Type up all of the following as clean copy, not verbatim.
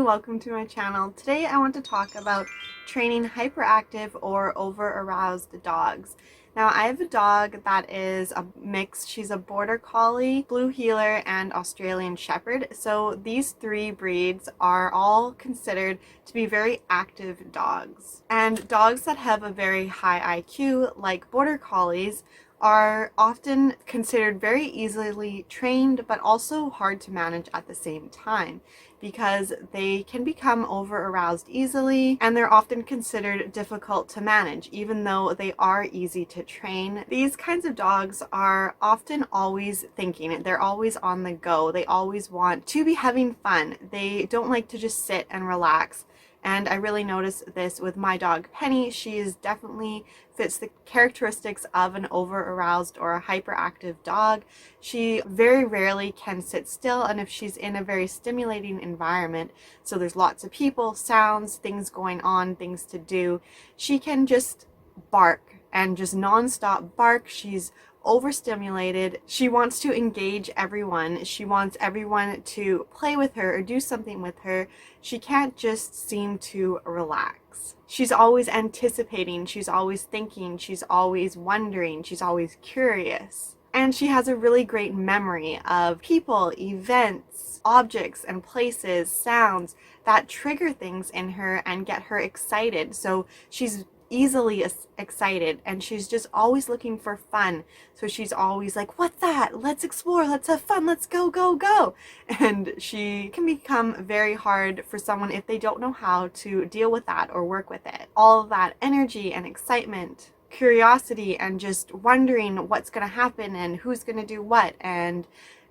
welcome to my channel. Today I want to talk about training hyperactive or over-aroused dogs. Now I have a dog that is a mix. She's a border collie, blue heeler, and Australian shepherd. So these three breeds are all considered to be very active dogs. And dogs that have a very high IQ, like border collies, are often considered very easily trained but also hard to manage at the same time because they can become over aroused easily and they're often considered difficult to manage even though they are easy to train. These kinds of dogs are often always thinking, they're always on the go, they always want to be having fun, they don't like to just sit and relax. And I really noticed this with my dog Penny. She is definitely fits the characteristics of an over-aroused or a hyperactive dog. She very rarely can sit still, and if she's in a very stimulating environment, so there's lots of people, sounds, things going on, things to do, she can just bark and just non-stop bark. She's overstimulated. She wants to engage everyone. She wants everyone to play with her or do something with her. She can't just seem to relax. She's always anticipating, she's always thinking, she's always wondering, she's always curious. And she has a really great memory of people, events, objects and places, sounds that trigger things in her and get her excited. So she's easily excited and she's just always looking for fun. So she's always like, what's that? Let's explore, let's have fun, let's go, go, go. And she can become very hard for someone if they don't know how to deal with that or work with it. All of that energy and excitement, curiosity, and just wondering what's going to happen and who's going to do what and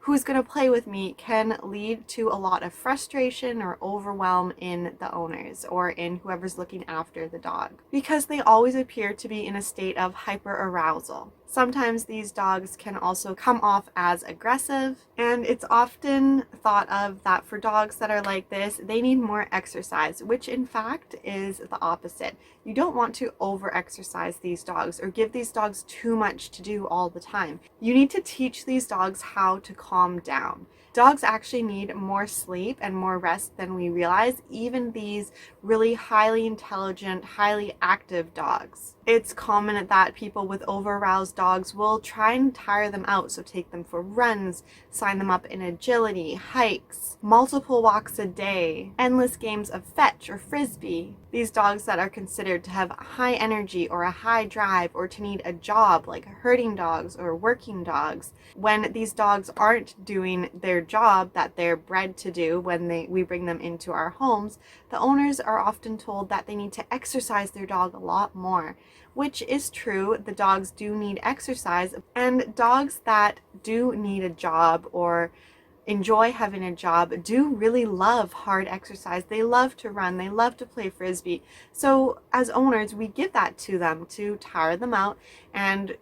who's going to play with me can lead to a lot of frustration or overwhelm in the owners or in whoever's looking after the dog because they always appear to be in a state of hyperarousal. Sometimes these dogs can also come off as aggressive, and it's often thought of that for dogs that are like this, they need more exercise, which in fact is the opposite. You don't want to over-exercise these dogs or give these dogs too much to do all the time. You need to teach these dogs how to calm down. Dogs actually need more sleep and more rest than we realize, even these really highly intelligent, highly active dogs. It's common that people with over-aroused dogs will try and tire them out, so take them for runs, sign them up in agility, hikes, multiple walks a day, endless games of fetch or frisbee. These dogs that are considered to have high energy or a high drive or to need a job, like herding dogs or working dogs, when these dogs aren't doing their job that they're bred to do when we bring them into our homes, the owners are often told that they need to exercise their dog a lot more, which is true. The dogs do need exercise, and dogs that do need a job or enjoy having a job do really love hard exercise. They love to run, they love to play frisbee. So as owners, we give that to them to tire them out, and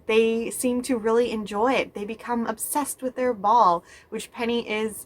they seem to really enjoy it. They become obsessed with their ball, which Penny is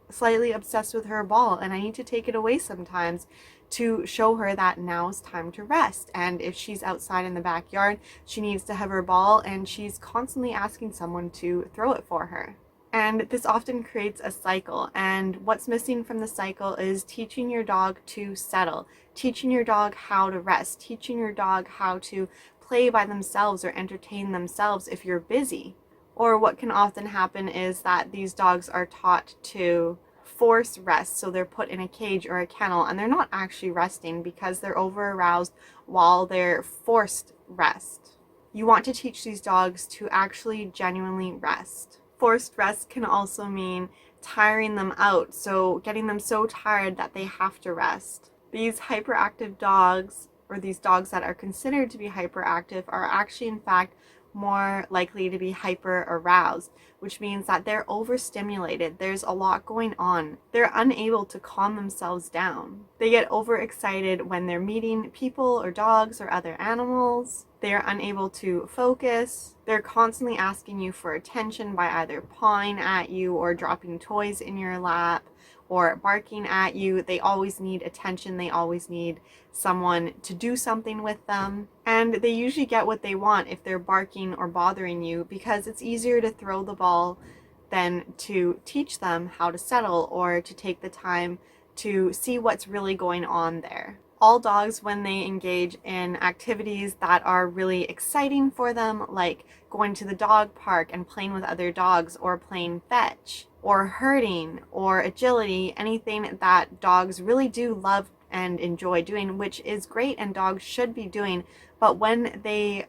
slightly obsessed with her ball, and I need to take it away sometimes to show her that now is time to rest. And if she's outside in the backyard, she needs to have her ball, and she's constantly asking someone to throw it for her. And this often creates a cycle, and what's missing from the cycle is teaching your dog to settle, teaching your dog how to rest, teaching your dog how to play by themselves or entertain themselves if you're busy. Or what can often happen is that these dogs are taught to force rest, so they're put in a cage or a kennel and they're not actually resting because they're over aroused while they're forced rest. You want to teach these dogs to actually genuinely rest. Forced rest can also mean tiring them out, so getting them so tired that they have to rest. These hyperactive dogs, or these dogs that are considered to be hyperactive, are actually in fact more likely to be hyper aroused, which means that they're overstimulated. There's a lot going on. They're unable to calm themselves down. They get overexcited when they're meeting people or dogs or other animals. They are unable to focus. They're constantly asking you for attention by either pawing at you or dropping toys in your lap or barking at you. They always need attention. They always need someone to do something with them. And they usually get what they want if they're barking or bothering you, because it's easier to throw the ball than to teach them how to settle or to take the time to see what's really going on there. All dogs, when they engage in activities that are really exciting for them, like going to the dog park and playing with other dogs, or playing fetch, or herding, or agility, anything that dogs really do love and enjoy doing, which is great and dogs should be doing, but when they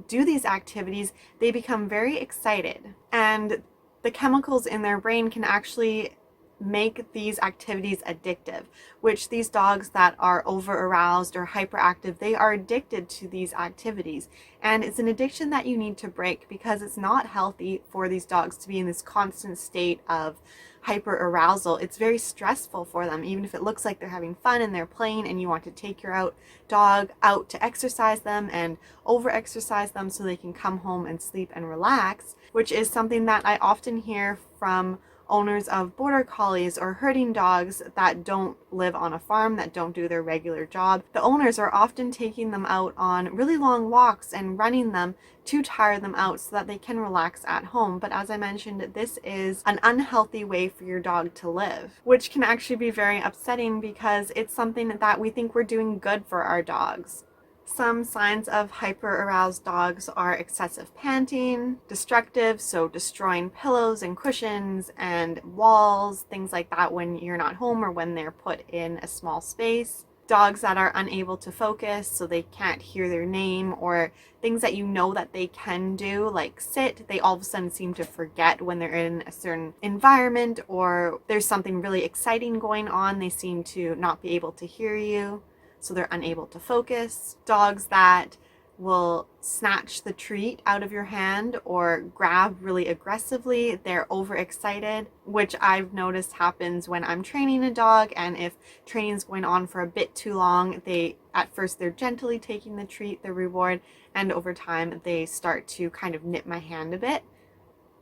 do these activities, they become very excited, and the chemicals in their brain can actually make these activities addictive, which these dogs that are over aroused or hyperactive, they are addicted to these activities. And it's an addiction that you need to break, because it's not healthy for these dogs to be in this constant state of hyper arousal. It's very stressful for them, even if it looks like they're having fun and they're playing and you want to take your dog out to exercise them and over exercise them so they can come home and sleep and relax, which is something that I often hear from owners of border collies or herding dogs that don't live on a farm, that don't do their regular job. The owners are often taking them out on really long walks and running them to tire them out so that they can relax at home. But as I mentioned, this is an unhealthy way for your dog to live, which can actually be very upsetting, because it's something that we think we're doing good for our dogs. Some signs of hyper-aroused dogs are excessive panting, destructive, so destroying pillows and cushions and walls, things like that when you're not home or when they're put in a small space. Dogs that are unable to focus, so they can't hear their name, or things that you know that they can do, like sit, they all of a sudden seem to forget when they're in a certain environment or there's something really exciting going on. They seem to not be able to hear you, so they're unable to focus. Dogs that will snatch the treat out of your hand or grab really aggressively. They're overexcited, which I've noticed happens when I'm training a dog, and if training is going on for a bit too long, at first they're gently taking the treat, the reward, and over time they start to kind of nip my hand a bit.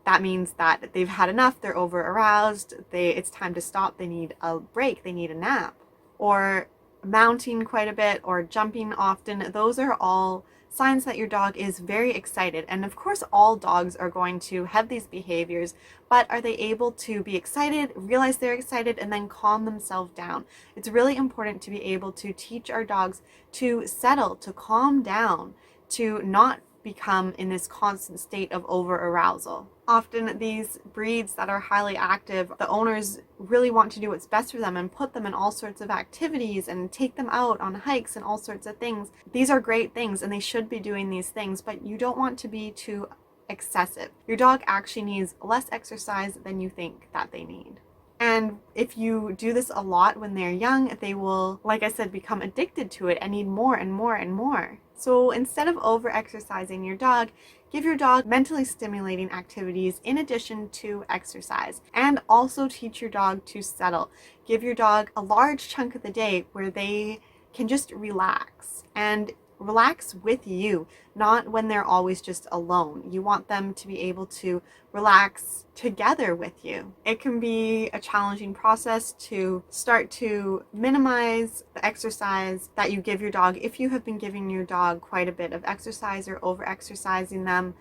That means that they've had enough, they're over aroused, it's time to stop, they need a break, they need a nap. Or mounting quite a bit or jumping often. Those are all signs that your dog is very excited. And of course, all dogs are going to have these behaviors, but are they able to be excited, realize they're excited, and then calm themselves down? It's really important to be able to teach our dogs to settle, to calm down, to not become in this constant state of over arousal. Often these breeds that are highly active, the owners really want to do what's best for them and put them in all sorts of activities and take them out on hikes and all sorts of things. These are great things and they should be doing these things, but you don't want to be too excessive. Your dog actually needs less exercise than you think that they need. And if you do this a lot when they're young, they will, like I said, become addicted to it and need more and more and more. So instead of over-exercising your dog, give your dog mentally stimulating activities in addition to exercise. And also teach your dog to settle. Give your dog a large chunk of the day where they can just relax. And relax with you, not when they're always just alone. You want them to be able to relax together with you. It can be a challenging process to start to minimize the exercise that you give your dog if you have been giving your dog quite a bit of exercise or over-exercising them.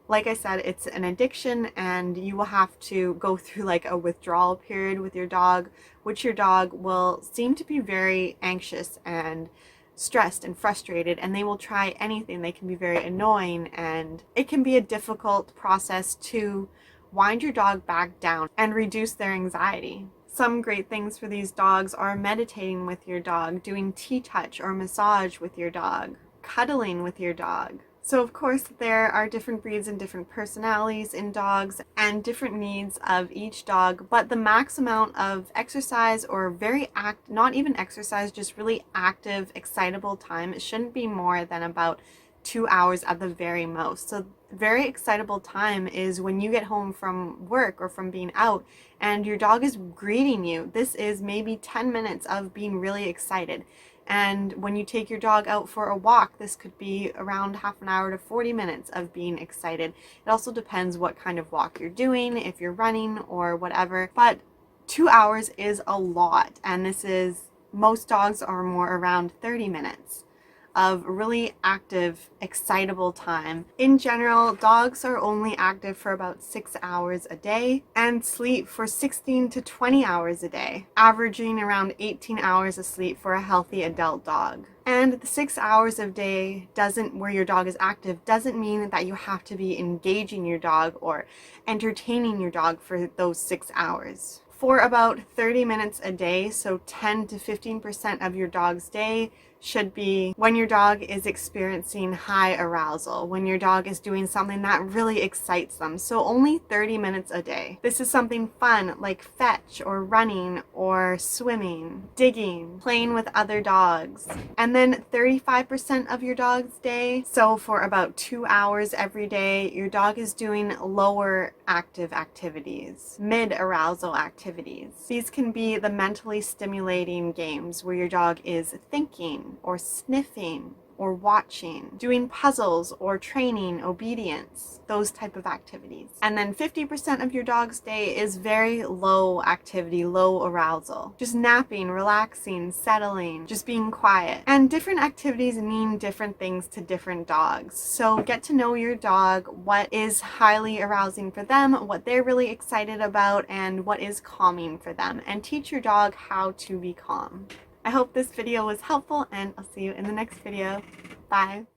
Like I said, it's an addiction and you will have to go through like a withdrawal period with your dog, which your dog will seem to be very anxious and stressed and frustrated, and they will try anything. They can be very annoying, and it can be a difficult process to wind your dog back down and reduce their anxiety. Some great things for these dogs are meditating with your dog, doing T-touch or massage with your dog, cuddling with your dog. So of course there are different breeds and different personalities in dogs and different needs of each dog, but the max amount of exercise or not even exercise, just really active, excitable time, it shouldn't be more than about 2 hours at the very most. So very excitable time is when you get home from work or from being out and your dog is greeting you. This is maybe 10 minutes of being really excited. And when you take your dog out for a walk, this could be around half an hour to 40 minutes of being excited. It also depends what kind of walk you're doing, if you're running or whatever. But 2 hours is a lot, and most dogs are more around 30 minutes of really active, excitable time. In general, dogs are only active for about 6 hours a day and sleep for 16 to 20 hours a day, averaging around 18 hours of sleep for a healthy adult dog. And the 6 hours of day where your dog is active doesn't mean that you have to be engaging your dog or entertaining your dog for those 6 hours. For about 30 minutes a day, so 10 to 15% of your dog's day should be when your dog is experiencing high arousal, when your dog is doing something that really excites them. So only 30 minutes a day. This is something fun like fetch or running or swimming, digging, playing with other dogs. And then 35% of your dog's day, so for about 2 hours every day, your dog is doing lower active activities, mid-arousal activities. These can be the mentally stimulating games where your dog is thinking or sniffing or watching, doing puzzles or training obedience, those type of activities. And then 50% of your dog's day is very low activity, low arousal. Just napping, relaxing, settling, just being quiet. And different activities mean different things to different dogs. So get to know your dog, what is highly arousing for them, what they're really excited about, and what is calming for them. And teach your dog how to be calm. I hope this video was helpful, and I'll see you in the next video. Bye!